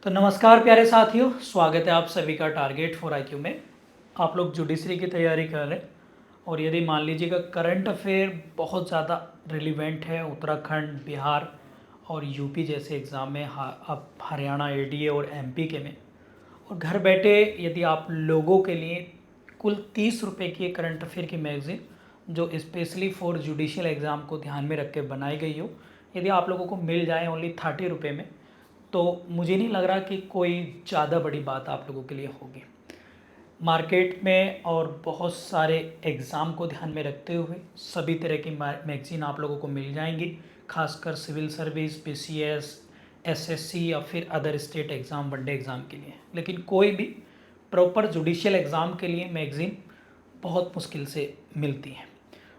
तो नमस्कार प्यारे साथियों, स्वागत है आप सभी का टारगेट फॉर आईक्यू में। आप लोग जुडिशरी की तैयारी कर रहे हैं और यदि मान लीजिएगा करंट अफेयर बहुत ज़्यादा रिलीवेंट है उत्तराखंड, बिहार और यूपी जैसे एग्ज़ाम में, अब हरियाणा एडीए और एमपी के में, और घर बैठे यदि आप लोगों के लिए कुल 30 रुपये की करंट अफेयर की मैगज़ीन जो स्पेशली फॉर जुडिशियल एग्ज़ाम को ध्यान में रख के बनाई गई हो, यदि आप लोगों को मिल जाए ओनली 30 रुपये में, तो मुझे नहीं लग रहा कि कोई ज़्यादा बड़ी बात आप लोगों के लिए होगी। मार्केट में और बहुत सारे एग्ज़ाम को ध्यान में रखते हुए सभी तरह की मैगज़ीन आप लोगों को मिल जाएंगी, खासकर सिविल सर्विस, पीसीएस, एसएससी या फिर other state exam, one day exam के लिए। लेकिन कोई भी प्रॉपर जुडिशियल एग्ज़ाम के लिए मैगज़ीन बहुत मुश्किल से मिलती है।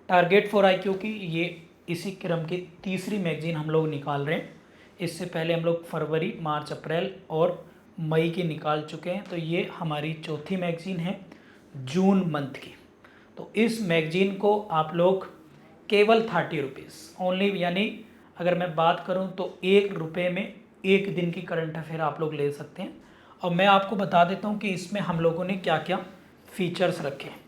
टारगेट फॉर आईक्यू की ये इसी क्रम की तीसरी मैगज़ीन हम लोग निकाल रहे हैं। इससे पहले हम लोग फरवरी, मार्च, अप्रैल और मई की निकाल चुके हैं, तो ये हमारी चौथी मैगज़ीन है जून मंथ की। तो इस मैगज़ीन को आप लोग केवल 30 रुपीज़ ओनली, यानी अगर मैं बात करूं तो 1 रुपये में एक दिन की करंट अफेयर आप लोग ले सकते हैं। और मैं आपको बता देता हूं कि इसमें हम लोगों ने क्या क्या फीचर्स रखे हैं।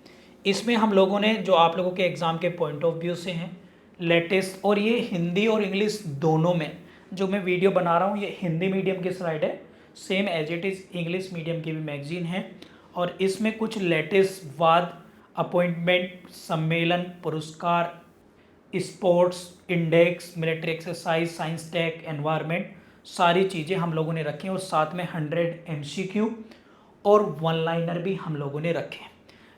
इसमें हम लोगों ने जो आप लोगों के एग्ज़ाम के पॉइंट ऑफ व्यू से हैं लेटेस्ट, और ये हिंदी और इंग्लिश दोनों में जो मैं वीडियो बना रहा हूँ ये हिंदी मीडियम की स्लाइड है, same as it is English medium की भी मैगज़ीन है। और इसमें कुछ लेटेस्ट वाद, अपॉइंटमेंट, सम्मेलन, पुरस्कार, sports, index, military exercise, science tech, environment, सारी चीज़ें हम लोगों ने रखी हैं। और साथ में 100 एमसीक्यू और वन लाइनर भी हम लोगों ने रखे हैं।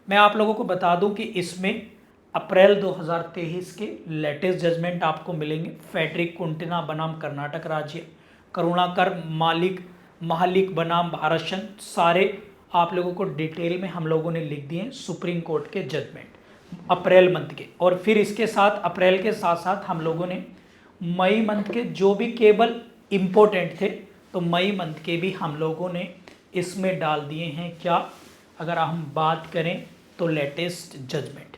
मैं आप लोगों को बता दूं कि इसमें अप्रैल 2023 के लेटेस्ट जजमेंट आपको मिलेंगे। फेडरिक कुंटिना बनाम कर्नाटक राज्य, करुणाकर महालिक बनाम महाराष्ट्र, सारे आप लोगों को डिटेल में हम लोगों ने लिख दिए हैं सुप्रीम कोर्ट के जजमेंट अप्रैल मंथ के। और फिर इसके साथ अप्रैल के साथ साथ हम लोगों ने मई मंथ के जो भी केवल इम्पोर्टेंट थे, तो मई मंथ के भी हम लोगों ने इसमें डाल दिए हैं। क्या, अगर हम बात करें तो लेटेस्ट जजमेंट।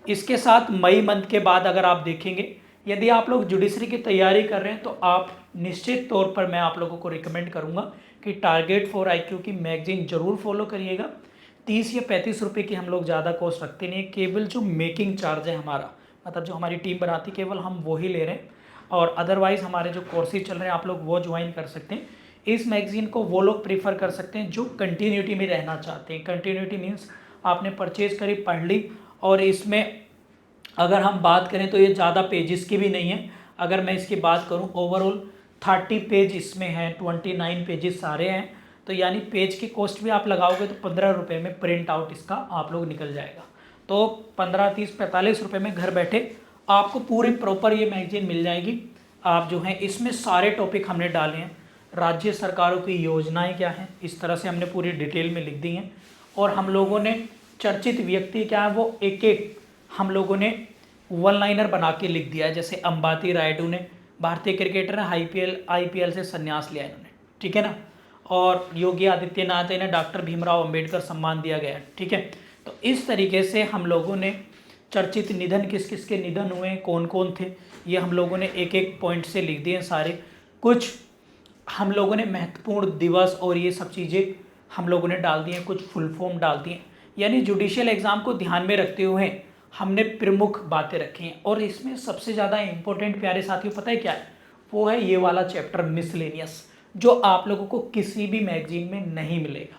इसके साथ मई मंथ के बाद अगर आप देखेंगे, यदि आप लोग जुडिशरी की तैयारी कर रहे हैं तो आप निश्चित तौर पर मैं आप लोगों को रिकमेंड करूंगा कि टारगेट फॉर आईक्यू की मैगजीन जरूर फॉलो करिएगा। 30 या 35 रुपये की हम लोग ज़्यादा कॉस्ट रखते नहीं है, केवल जो मेकिंग चार्ज है हमारा, मतलब जो हमारी टीम बनाती, केवल हम वो ही ले रहे हैं। और अदरवाइज़ हमारे जो कोर्सेज चल रहे हैं आप लोग वो ज्वाइन कर सकते हैं। इस मैगजीन को वो लोग प्रीफर कर सकते हैं जो कंटिन्यूटी में रहना चाहते हैं। कंटिन्यूटी मीन्स आपने परचेज करी, पढ़ ली, और इसमें अगर हम बात करें तो ये ज़्यादा पेजेस की भी नहीं है। अगर मैं इसकी बात करूं ओवरऑल 30 पेज इसमें है, 29 पेजेस सारे हैं, तो यानी पेज की कॉस्ट भी आप लगाओगे तो 15 रुपये में प्रिंट आउट इसका आप लोग निकल जाएगा। तो 15, 30, 45 रुपये में घर बैठे आपको पूरी प्रॉपर ये मैगजीन मिल जाएगी। आप जो हैं इसमें सारे टॉपिक हमने डाले हैं, राज्य सरकारों की योजनाएं क्या हैं, इस तरह से हमने पूरी डिटेल में लिख दी हैं। और हम लोगों ने चर्चित व्यक्ति क्या है वो एक एक हम लोगों ने वन लाइनर बना के लिख दिया है। जैसे अंबाती रायडू ने, भारतीय क्रिकेटर है, आईपीएल से संन्यास लिया इन्होंने, ठीक है ना। और योगी आदित्यनाथ ने डॉक्टर भीमराव अंबेडकर सम्मान दिया गया है, ठीक है। तो इस तरीके से हम लोगों ने चर्चित निधन किस किस के निधन हुए, कौन कौन थे, ये हम लोगों ने एक एक पॉइंट से लिख दिए सारे। कुछ हम लोगों ने महत्वपूर्ण दिवस और ये सब चीज़ें हम लोगों ने डाल दी हैं, कुछ फुल फॉर्म डाल दिए। यानी जुडिशियल एग्ज़ाम को ध्यान में रखते हुए हमने प्रमुख बातें रखी हैं। और इसमें सबसे ज़्यादा इंपॉर्टेंट प्यारे साथियों पता है क्या है, वो है ये वाला चैप्टर मिसलेनियस, जो आप लोगों को किसी भी मैगजीन में नहीं मिलेगा।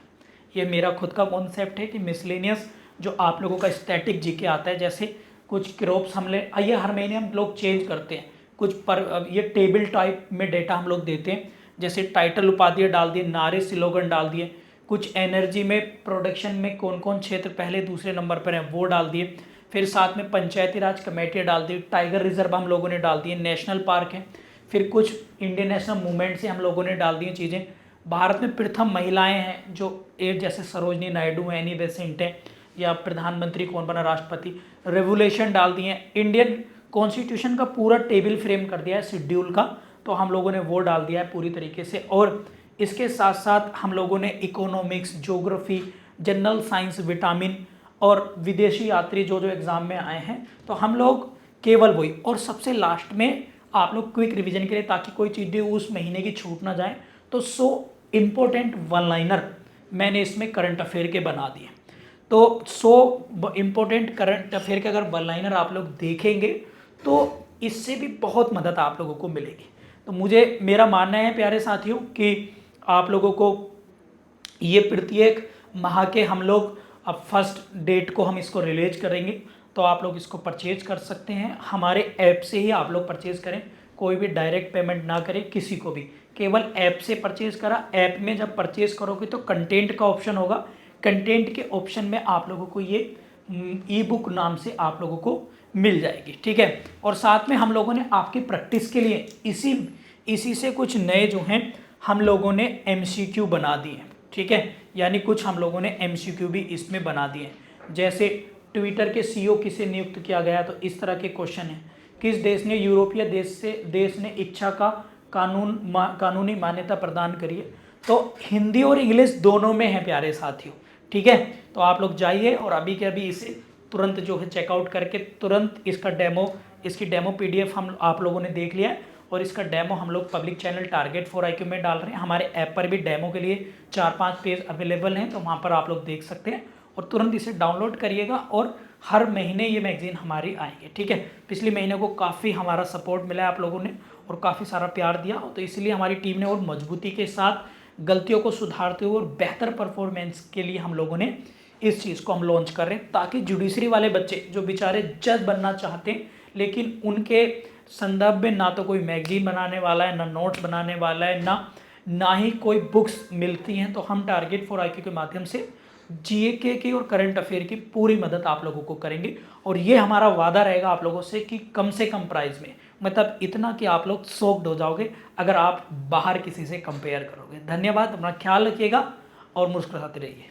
ये मेरा खुद का कॉन्सेप्ट है कि मिसलेनियस जो आप लोगों का स्टैटिक जीके आता है, जैसे कुछ क्रॉप्स हम ले, ये हर महीने हम लोग चेंज करते हैं, कुछ पर ये टेबल टाइप में डेटा हम लोग देते हैं। जैसे टाइटल उपाधि डाल दिए, नारे स्लोगन डाल दिए, कुछ एनर्जी में प्रोडक्शन में कौन कौन क्षेत्र पहले दूसरे नंबर पर हैं वो डाल दिए। फिर साथ में पंचायती राज कमेटियाँ डाल दी, टाइगर रिजर्व हम लोगों ने डाल दिए, नेशनल पार्क है। फिर कुछ इंडियन नेशनल मूवमेंट से हम लोगों ने डाल दी चीज़ें। भारत में प्रथम महिलाएं हैं जो एक, जैसे सरोजनी नायडू हैं, एनी बेसेंट हैं, या प्रधानमंत्री कौन बना राष्ट्रपति, रेवोल्यूशन डाल दिए। इंडियन कॉन्स्टिट्यूशन का पूरा टेबल फ्रेम कर दिया है शेड्यूल का, तो हम लोगों ने वो डाल दिया है पूरी तरीके से। और इसके साथ साथ हम लोगों ने economics, geography, general science, vitamin और विदेशी यात्री जो जो एग्ज़ाम में आए हैं, तो हम लोग केवल वही। और सबसे लास्ट में आप लोग क्विक रिवीजन के लिए, ताकि कोई चीज़ें उस महीने की छूट ना जाए, तो 100 इम्पोर्टेंट वन लाइनर मैंने इसमें करंट अफेयर के बना दिए। तो 100 इम्पोर्टेंट करंट अफेयर के अगर वन लाइनर आप लोग देखेंगे तो इससे भी बहुत मदद आप लोगों को मिलेगी। तो मेरा मानना है प्यारे साथियों कि आप लोगों को ये प्रत्येक माह के हम लोग अब फर्स्ट डेट को हम इसको रिलीज करेंगे, तो आप लोग इसको परचेज कर सकते हैं। हमारे ऐप से ही आप लोग परचेज करें, कोई भी डायरेक्ट पेमेंट ना करें किसी को भी, केवल ऐप से परचेज करा। ऐप में जब परचेज करोगे तो कंटेंट का ऑप्शन होगा, कंटेंट के ऑप्शन में आप लोगों को ये ई बुक नाम से आप लोगों को मिल जाएगी, ठीक है। और साथ में हम लोगों ने आपकी प्रैक्टिस के लिए इसी से कुछ नए जो हैं हम लोगों ने MCQ बना दिए हैं, ठीक है। यानी कुछ हम लोगों ने MCQ भी इसमें बना दिए हैं। जैसे ट्विटर के CEO किसे नियुक्त किया गया, तो इस तरह के क्वेश्चन हैं। किस देश ने यूरोपीय देश ने इच्छा का कानूनी मान्यता प्रदान करी है। तो हिंदी और इंग्लिश दोनों में है प्यारे साथियों, ठीक है। तो आप लोग जाइए और अभी के अभी इसे तुरंत जो है चेकआउट करके तुरंत इसकी डेमो PDF हम आप लोगों ने देख लिया है, और इसका डेमो हम लोग public channel target for IQ में डाल रहे हैं। हमारे ऐप पर भी डेमो के लिए 4-5 पेज अवेलेबल हैं, तो वहाँ पर आप लोग देख सकते हैं और तुरंत इसे डाउनलोड करिएगा। और हर महीने ये मैगजीन हमारी आएंगे, ठीक है। पिछले महीने को काफ़ी हमारा सपोर्ट मिला है आप लोगों ने और काफ़ी सारा प्यार दिया, तो इसलिए हमारी टीम ने और मजबूती के साथ गलतियों को सुधारते हुए और बेहतर परफॉर्मेंस के लिए हम लोगों ने इस चीज़ को हम लॉन्च कर रहे हैं, ताकि जुडिशरी वाले बच्चे जो बेचारे जज बनना चाहते हैं लेकिन उनके संदर्भ में ना तो कोई मैगजीन बनाने वाला है, ना नोट्स बनाने वाला है, ना ही कोई बुक्स मिलती हैं, तो हम टारगेट फॉर IQ के माध्यम से GK की और करंट अफेयर की पूरी मदद आप लोगों को करेंगे। और ये हमारा वादा रहेगा आप लोगों से कि कम प्राइस में, मतलब इतना कि आप लोग शॉक्ड हो जाओगे अगर आप बाहर किसी से कंपेयर करोगे। धन्यवाद, अपना ख्याल रखिएगा और मुस्कुराते रहिए।